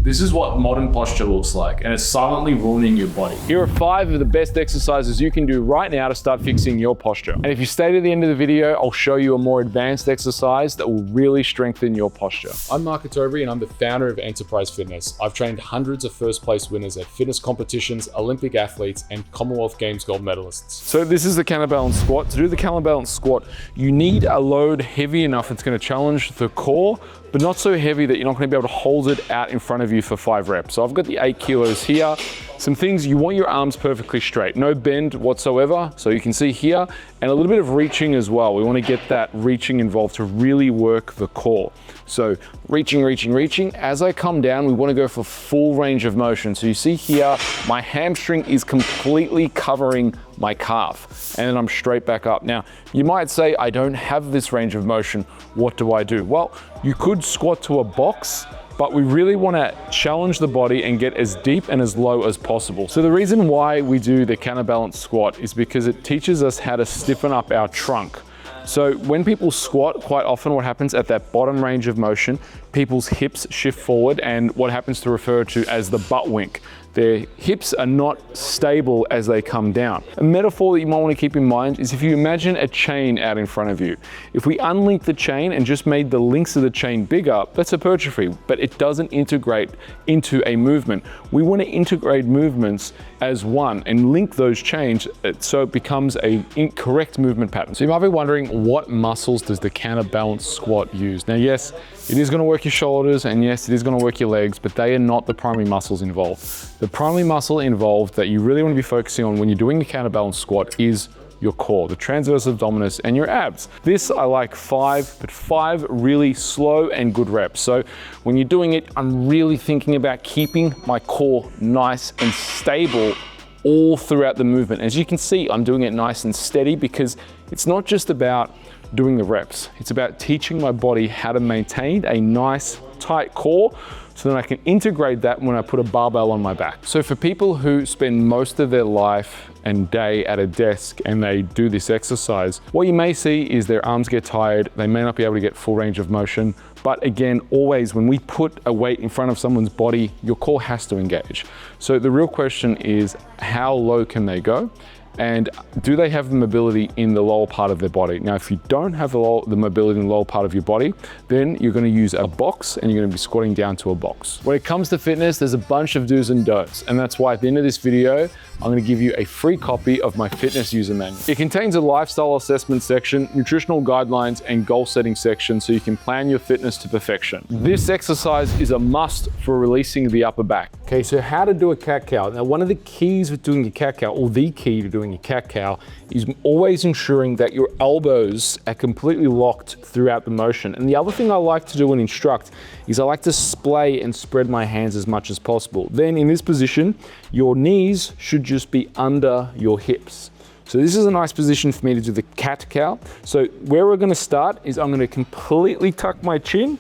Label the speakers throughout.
Speaker 1: This is what modern posture looks like, and it's silently ruining your body. Here are 5 of the best exercises you can do right now to start fixing your posture. And if you stay to the end of the video, I'll show you a more advanced exercise that will really strengthen your posture. I'm Mark Atobri, and I'm the founder of Enterprise Fitness. I've trained hundreds of first place winners at fitness competitions, Olympic athletes, and Commonwealth Games gold medalists. So this is the counterbalance squat. To do the counterbalance squat, you need a load heavy enough that's going to challenge the core, but not so heavy that you're not going to be able to hold it out in front of you for 5 reps. So I've got the 8 kilos here. Some things, you want your arms perfectly straight, no bend whatsoever. So you can see here, and a little bit of reaching as well. We want to get that reaching involved to really work the core. So reaching, reaching, reaching. As I come down, we want to go for full range of motion. So you see here, my hamstring is completely covering my calf, and then I'm straight back up. Now, you might say, I don't have this range of motion. What do I do? Well, you could squat to a box, but we really want to challenge the body and get as deep and as low as possible. So the reason why we do the counterbalance squat is because it teaches us how to stiffen up our trunk. So when people squat, quite often what happens at that bottom range of motion, people's hips shift forward and what happens to refer to as the butt wink. Their hips are not stable as they come down. A metaphor that you might want to keep in mind is if you imagine a chain out in front of you. If we unlink the chain and just made the links of the chain bigger, that's hypertrophy, but it doesn't integrate into a movement. We want to integrate movements as one and link those chains so it becomes a correct movement pattern. So you might be wondering, what muscles does the counterbalance squat use? Now, yes, it is going to work your shoulders, and yes, it is going to work your legs, but they are not the primary muscles involved. The primary muscle involved that you really want to be focusing on when you're doing the counterbalance squat is your core, the transverse abdominis, and your abs. This I like 5, but 5 really slow and good reps. So when you're doing it, I'm really thinking about keeping my core nice and stable all throughout the movement. As you can see, I'm doing it nice and steady because it's not just about doing the reps. It's about teaching my body how to maintain a nice, tight core so then I can integrate that when I put a barbell on my back. So for people who spend most of their life and day at a desk and they do this exercise, what you may see is their arms get tired, they may not be able to get full range of motion, but again, always when we put a weight in front of someone's body, your core has to engage. So the real question is, how low can they go? And do they have the mobility in the lower part of their body? Now, if you don't have the mobility in the lower part of your body, then you're going to use a box and you're going to be squatting down to a box. When it comes to fitness, there's a bunch of do's and don'ts. And that's why at the end of this video, I'm going to give you a free copy of my fitness user manual. It contains a lifestyle assessment section, nutritional guidelines, and goal setting section so you can plan your fitness to perfection. This exercise is a must for releasing the upper back. Okay, so how to do a cat-cow. Now, one of the keys with doing a cat-cow, or the key to doing a cat-cow, is always ensuring that your elbows are completely locked throughout the motion. And the other thing I like to do and instruct is I like to splay and spread my hands as much as possible. Then in this position, your knees should just be under your hips. So this is a nice position for me to do the cat-cow. So where we're gonna start is I'm gonna completely tuck my chin,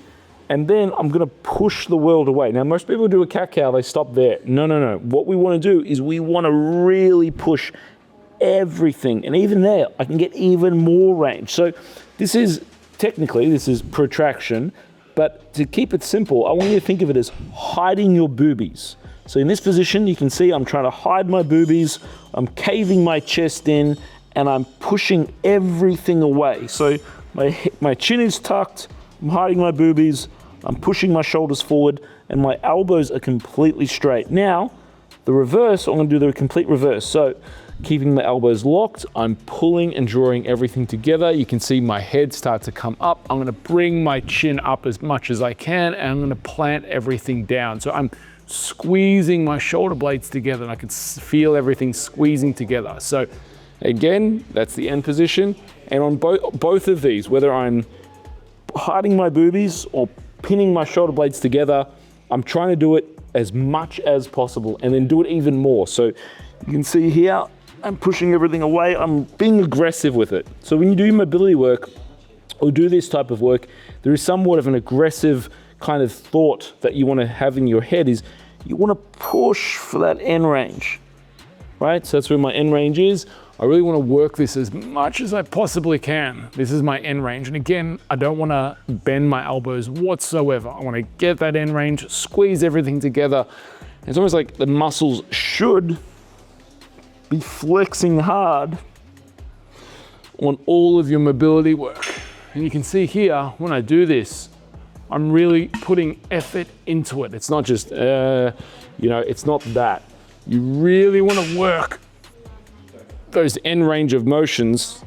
Speaker 1: and then I'm gonna push the world away. Now, most people do a cat-cow, they stop there. No, no, no. What we wanna do is we wanna really push everything. And even there, I can get even more range. So this is, technically, this is protraction, but to keep it simple, I want you to think of it as hiding your boobies. So in this position, you can see I'm trying to hide my boobies, I'm caving my chest in, and I'm pushing everything away. So my chin is tucked, I'm hiding my boobies, I'm pushing my shoulders forward, and my elbows are completely straight. Now, the reverse, I'm gonna do the complete reverse. So keeping my elbows locked, I'm pulling and drawing everything together. You can see my head start to come up. I'm gonna bring my chin up as much as I can, and I'm gonna plant everything down. So I'm squeezing my shoulder blades together, and I can feel everything squeezing together. So again, that's the end position. And on both of these, whether I'm hiding my boobies or pinning my shoulder blades together, I'm trying to do it as much as possible and then do it even more. So you can see here, I'm pushing everything away. I'm being aggressive with it. So when you do mobility work or do this type of work, there is somewhat of an aggressive kind of thought that you want to have in your head is you want to push for that end range, right? So that's where my end range is. I really want to work this as much as I possibly can. This is my end range. And again, I don't want to bend my elbows whatsoever. I want to get that end range, squeeze everything together. It's almost like the muscles should be flexing hard on all of your mobility work. And you can see here, when I do this, I'm really putting effort into it. It's not just, it's not that. You really want to work those end range of motions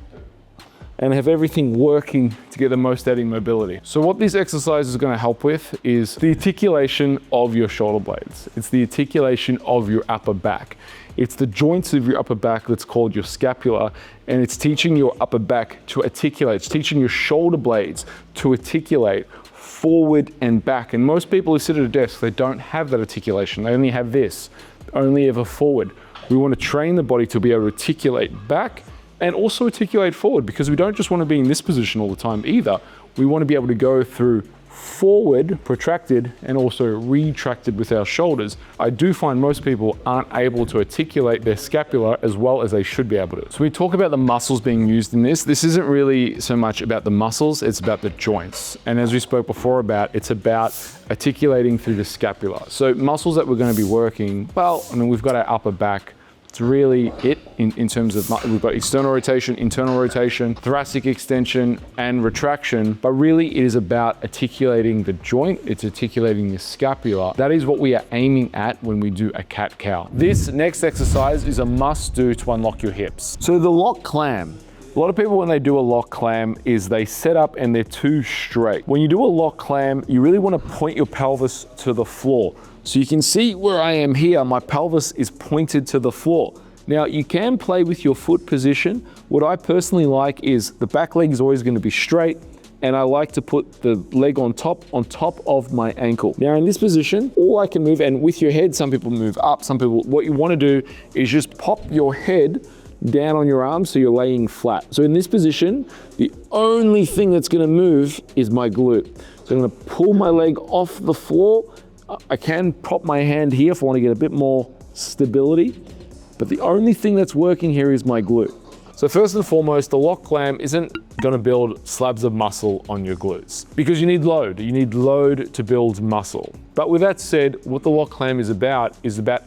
Speaker 1: and have everything working to get the most out of your mobility. So what this exercise is going to help with is the articulation of your shoulder blades. It's the articulation of your upper back. It's the joints of your upper back that's called your scapula, and it's teaching your upper back to articulate. It's teaching your shoulder blades to articulate forward and back. And most people who sit at a desk, they don't have that articulation. They only have this, only ever forward. We want to train the body to be able to articulate back and also articulate forward, because we don't just want to be in this position all the time either. We want to be able to go through forward, protracted, and also retracted with our shoulders. I do find most people aren't able to articulate their scapula as well as they should be able to. So we talk about the muscles being used in this. This isn't really so much about the muscles, it's about the joints. And as we spoke before about, it's about articulating through the scapula. So muscles that we're going to be working, well, I mean, we've got our upper back. It's really it in terms of, we've got external rotation, internal rotation, thoracic extension, and retraction, but really it is about articulating the joint, it's articulating the scapula. That is what we are aiming at when we do a cat-cow. This next exercise is a must-do to unlock your hips. So the lock clam. A lot of people, when they do a lock clam, is they set up and they're too straight. When you do a lock clam, you really want to point your pelvis to the floor. So you can see where I am here, my pelvis is pointed to the floor. Now you can play with your foot position. What I personally like is the back leg is always going to be straight, and I like to put the leg on top of my ankle. Now in this position, all I can move, and with your head, some people move up, some people, what you want to do is just pop your head down on your arms so you're laying flat. So in this position, the only thing that's going to move is my glute. So I'm going to pull my leg off the floor. I can prop my hand here if I want to get a bit more stability, but the only thing that's working here is my glute. So first and foremost, the lock clam isn't going to build slabs of muscle on your glutes, because you need load. You need load to build muscle. But with that said, what the lock clam is about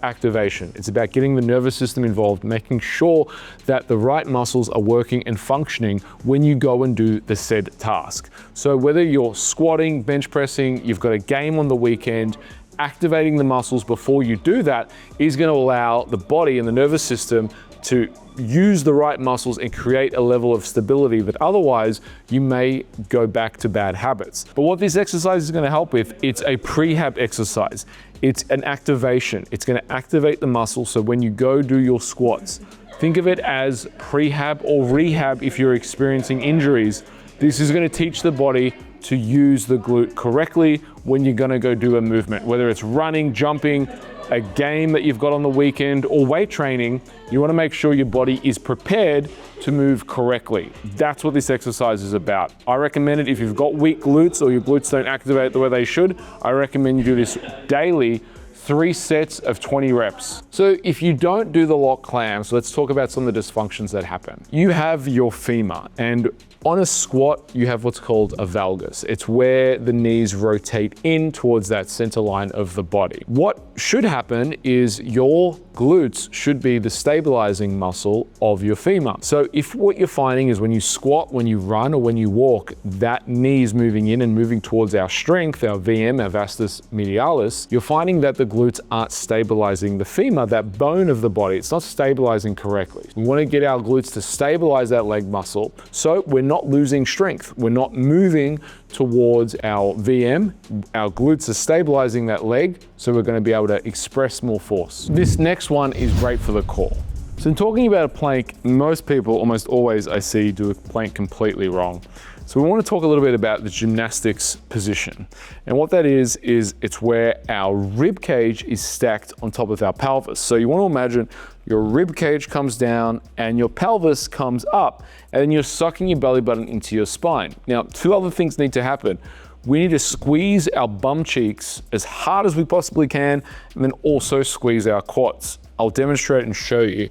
Speaker 1: activation. It's about getting the nervous system involved, making sure that the right muscles are working and functioning when you go and do the said task. So whether you're squatting, bench pressing, you've got a game on the weekend, activating the muscles before you do that is going to allow the body and the nervous system to use the right muscles and create a level of stability that otherwise you may go back to bad habits. But what this exercise is going to help with, it's a prehab exercise. It's an activation. It's going to activate the muscle. So when you go do your squats, think of it as prehab or rehab if you're experiencing injuries. This is going to teach the body to use the glute correctly when you're going to go do a movement, whether it's running, jumping, a game that you've got on the weekend, or weight training. You want to make sure your body is prepared to move correctly. That's what this exercise is about. I recommend it if you've got weak glutes or your glutes don't activate the way they should. I recommend you do this daily, 3 sets of 20 reps. So if you don't do the lock clam, so let's talk about some of the dysfunctions that happen. You have your femur, and on a squat, you have what's called a valgus. It's where the knees rotate in towards that center line of the body. What should happen is your glutes should be the stabilizing muscle of your femur. So if what you're finding is when you squat, when you run, or when you walk, that knee is moving in and moving towards our strength, our VM, our vastus medialis, you're finding that the glutes aren't stabilizing the femur, that bone of the body. It's not stabilizing correctly. We want to get our glutes to stabilize that leg muscle, so we're not losing strength. We're not moving towards our VM. Our glutes are stabilizing that leg, so we're going to be able to express more force. This next one is great for the core. So in talking about a plank, most people, almost always I see, do a plank completely wrong. So we want to talk a little bit about the gymnastics position. And what that is it's where our rib cage is stacked on top of our pelvis. So you want to imagine your rib cage comes down and your pelvis comes up, and then you're sucking your belly button into your spine. Now, 2 other things need to happen. we need to squeeze our bum cheeks as hard as we possibly can, and then also squeeze our quads. I'll demonstrate and show you.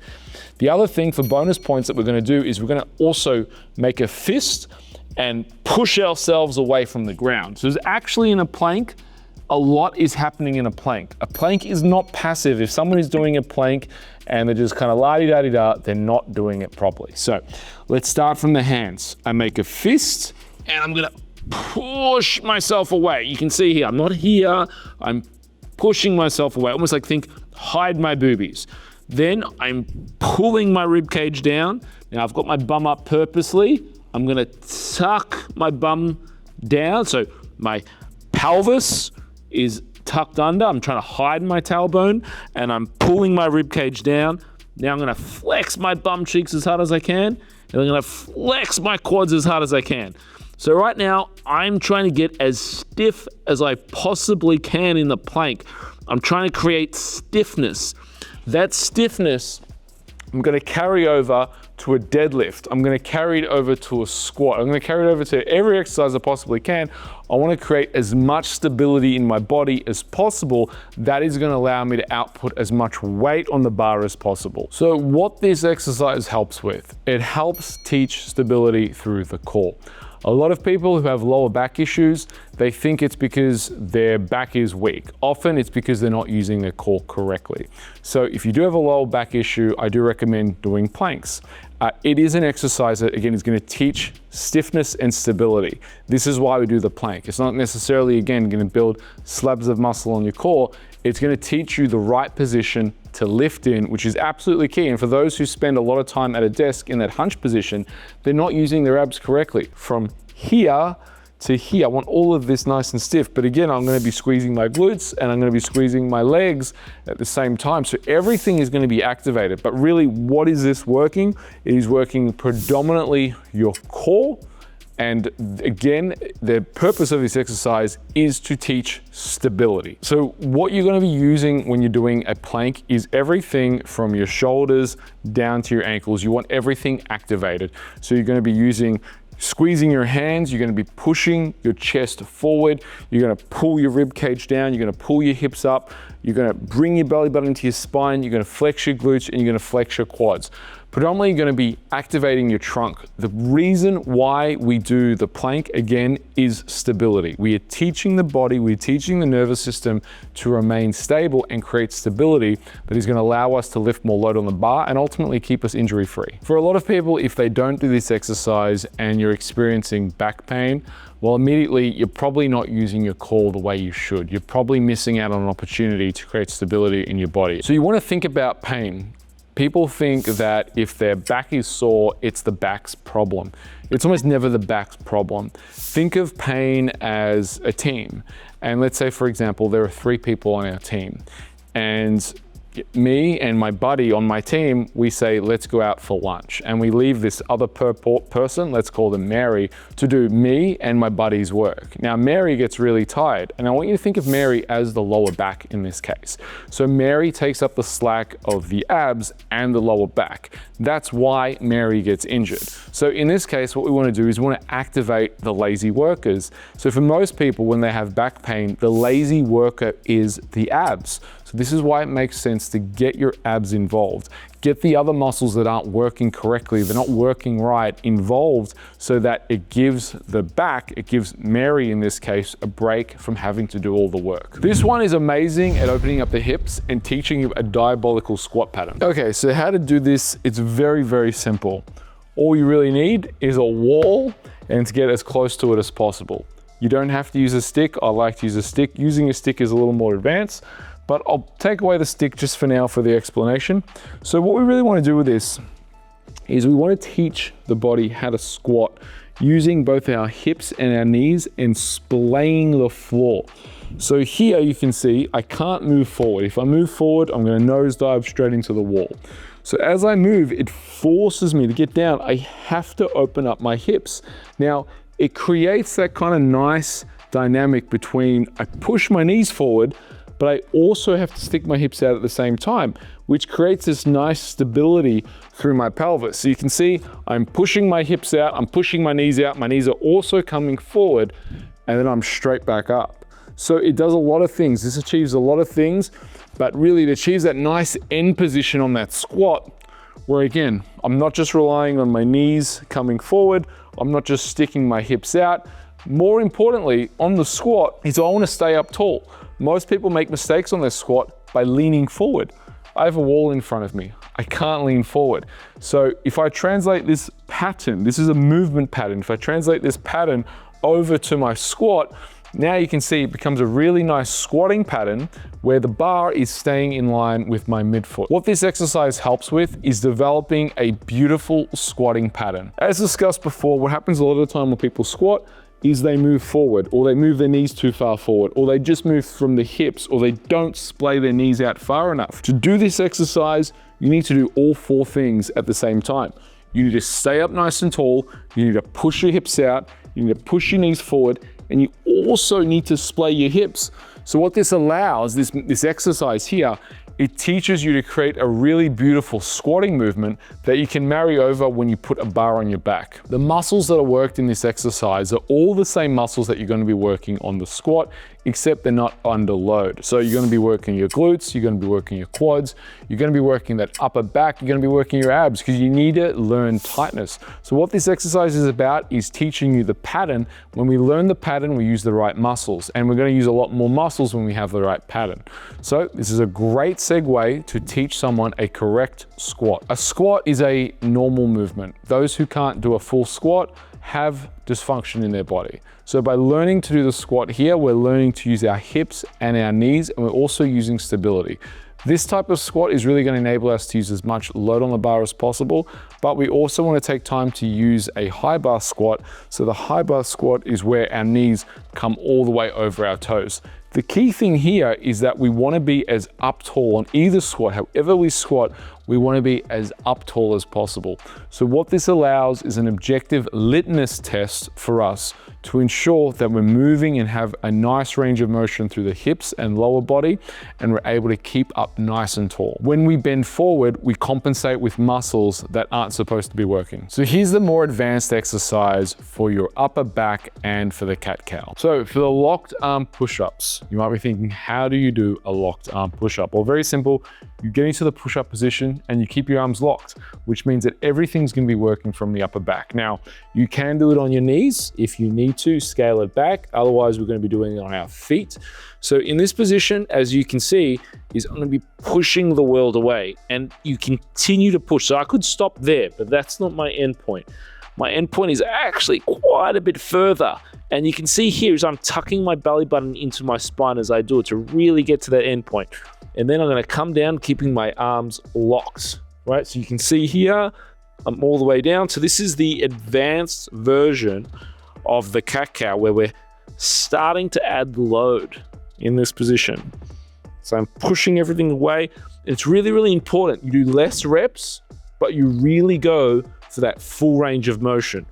Speaker 1: The other thing for bonus points that we're gonna do is we're gonna also make a fist and push ourselves away from the ground. So there's actually in a plank, a lot is happening in a plank. A plank is not passive. If someone is doing a plank and they're just kind of la-di-da-di-da, they're not doing it properly. So let's start from the hands. I make a fist and I'm gonna push myself away. You can see here, I'm not here, I'm pushing myself away, almost like think, hide my boobies. Then I'm pulling my rib cage down. Now I've got my bum up purposely. I'm gonna tuck my bum down. So my pelvis is tucked under. I'm trying to hide my tailbone and I'm pulling my rib cage down. Now I'm gonna flex my bum cheeks as hard as I can. And I'm gonna flex my quads as hard as I can. So right now, I'm trying to get as stiff as I possibly can in the plank. I'm trying to create stiffness. That stiffness, I'm gonna carry over to a deadlift. I'm gonna carry it over to a squat. I'm gonna carry it over to every exercise I possibly can. I wanna create as much stability in my body as possible. That is gonna allow me to output as much weight on the bar as possible. So what this exercise helps with, it helps teach stability through the core. A lot of people who have lower back issues, they think it's because their back is weak. Often it's because they're not using their core correctly. So if you do have a lower back issue, I do recommend doing planks. It is an exercise that, again, is going to teach stiffness and stability. This is why we do the plank. It's not necessarily, again, going to build slabs of muscle on your core. It's going to teach you the right position to lift in, which is absolutely key. And for those who spend a lot of time at a desk in that hunch position, they're not using their abs correctly. From here to here, I want all of this nice and stiff. But again, I'm going to be squeezing my glutes and I'm going to be squeezing my legs at the same time. So everything is going to be activated. But really, what is this working? It is working predominantly your core. And again, the purpose of this exercise is to teach stability. So what you're going to be using when you're doing a plank is everything from your shoulders down to your ankles. You want everything activated. So you're going to be using squeezing your hands, you're going to be pushing your chest forward, you're going to pull your rib cage down, you're going to pull your hips up, you're going to bring your belly button to your spine, you're going to flex your glutes, and you're going to flex your quads. Predominantly, you're going to be activating your trunk. The reason why we do the plank, again, is stability. We are teaching the body, we're teaching the nervous system to remain stable and create stability that is going to allow us to lift more load on the bar and ultimately keep us injury-free. For a lot of people, if they don't do this exercise and you're experiencing back pain, well, immediately, you're probably not using your core the way you should. You're probably missing out on an opportunity to create stability in your body. So you want to think about pain. People think that if their back is sore, it's the back's problem. It's almost never the back's problem. Think of pain as a team. And let's say, for example, there are 3 people on our team. And me and my buddy on my team, we say, let's go out for lunch. And we leave this other person, let's call them Mary, to do me and my buddy's work. Now, Mary gets really tired. And I want you to think of Mary as the lower back in this case. So Mary takes up the slack of the abs and the lower back. That's why Mary gets injured. So in this case, what we want to do is we want to activate the lazy workers. So for most people, when they have back pain, the lazy worker is the abs. So this is why it makes sense to get your abs involved. Get the other muscles that aren't working correctly, they're not working right, involved so that it gives the back, it gives Mary in this case, a break from having to do all the work. This one is amazing at opening up the hips and teaching you a diabolical squat pattern. Okay, so how to do this, it's very, very simple. All you really need is a wall and to get as close to it as possible. You don't have to use a stick. I like to use a stick. Using a stick is a little more advanced, but I'll take away the stick just for now for the explanation. So what we really want to do with this is we want to teach the body how to squat using both our hips and our knees and splaying the floor. So here you can see I can't move forward. If I move forward, I'm going to nosedive straight into the wall. So as I move, it forces me to get down. I have to open up my hips. Now, it creates that kind of nice dynamic between I push my knees forward, but I also have to stick my hips out at the same time, which creates this nice stability through my pelvis. So you can see I'm pushing my hips out, I'm pushing my knees out, my knees are also coming forward, and then I'm straight back up. So it does a lot of things. This achieves a lot of things, but really it achieves that nice end position on that squat, where again, I'm not just relying on my knees coming forward, I'm not just sticking my hips out. More importantly, on the squat is I want to stay up tall. Most people make mistakes on their squat by leaning forward. I have a wall in front of me. I can't lean forward. So if I translate this pattern, this is a movement pattern. If I translate this pattern over to my squat, now you can see it becomes a really nice squatting pattern where the bar is staying in line with my midfoot. What this exercise helps with is developing a beautiful squatting pattern. As discussed before, what happens a lot of the time when people squat is they move forward, or they move their knees too far forward, or they just move from the hips, or they don't splay their knees out far enough. To do this exercise, you need to do all four things at the same time. You need to stay up nice and tall, you need to push your hips out, you need to push your knees forward, and you also need to splay your hips. So what this allows, this exercise here, it teaches you to create a really beautiful squatting movement that you can marry over when you put a bar on your back. The muscles that are worked in this exercise are all the same muscles that you're going to be working on the squat, except they're not under load. So you're going to be working your glutes, you're going to be working your quads, you're going to be working that upper back, you're going to be working your abs, because you need to learn tightness. So what this exercise is about is teaching you the pattern. When we learn the pattern, we use the right muscles, and we're going to use a lot more muscles when we have the right pattern. So this is a great segue to teach someone a correct squat. A squat is a normal movement. Those who can't do a full squat have dysfunction in their body. So by learning to do the squat here, we're learning to use our hips and our knees, and we're also using stability. This type of squat is really going to enable us to use as much load on the bar as possible, but we also want to take time to use a high bar squat. So the high bar squat is where our knees come all the way over our toes. The key thing here is that we want to be as up tall on either squat. However we squat, we want to be as up tall as possible. So what this allows is an objective litmus test for us to ensure that we're moving and have a nice range of motion through the hips and lower body, and we're able to keep up nice and tall. When we bend forward, we compensate with muscles that aren't supposed to be working. So here's the more advanced exercise for your upper back and for the cat-cow. So for the locked arm push-ups, you might be thinking, how do you do a locked arm push-up? Well, very simple. You get into the push-up position and you keep your arms locked, which means that everything's going to be working from the upper back. Now, you can do it on your knees if you need to scale it back. Otherwise, we're going to be doing it on our feet. So in this position, as you can see, is I'm going to be pushing the world away, and you continue to push. So I could stop there, but that's not my end point. My end point is actually quite a bit further. And you can see here is I'm tucking my belly button into my spine as I do it to really get to that end point. And then I'm going to come down, keeping my arms locked, right? So you can see here, I'm all the way down. So this is the advanced version of the cat-cow, where we're starting to add load in this position. So I'm pushing everything away. It's really, really important. You do less reps, but you really go for that full range of motion.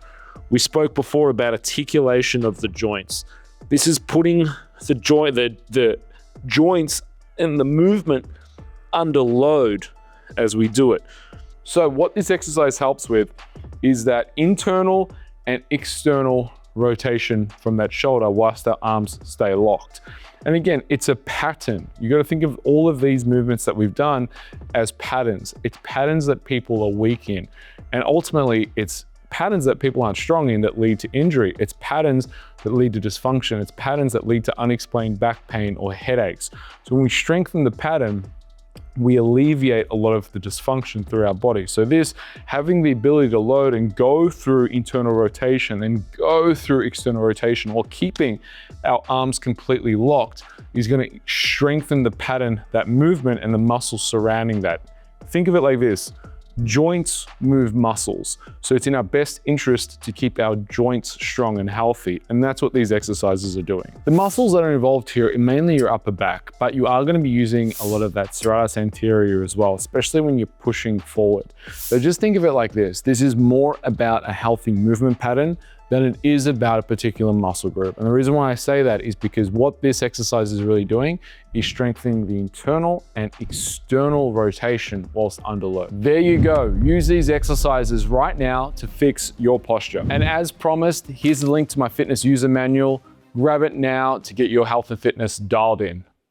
Speaker 1: We spoke before about articulation of the joints. This is putting the joints and the movement under load as we do it. So what this exercise helps with is that internal and external rotation from that shoulder whilst our arms stay locked. And again, it's a pattern. You got to think of all of these movements that we've done as patterns. It's patterns that people are weak in. And ultimately, it's patterns that people aren't strong in that lead to injury. It's patterns that lead to dysfunction. It's patterns that lead to unexplained back pain or headaches. So when we strengthen the pattern, we alleviate a lot of the dysfunction through our body. So this, having the ability to load and go through internal rotation and go through external rotation while keeping our arms completely locked, is going to strengthen the pattern, that movement, and the muscles surrounding that. Think of it like this. Joints move muscles. So it's in our best interest to keep our joints strong and healthy. And that's what these exercises are doing. The muscles that are involved here are mainly your upper back, but you are going to be using a lot of that serratus anterior as well, especially when you're pushing forward. So just think of it like this. This is more about a healthy movement pattern than it is about a particular muscle group. And the reason why I say that is because what this exercise is really doing is strengthening the internal and external rotation whilst under load. There you go. Use these exercises right now to fix your posture. And as promised, here's the link to my fitness user manual. Grab it now to get your health and fitness dialed in.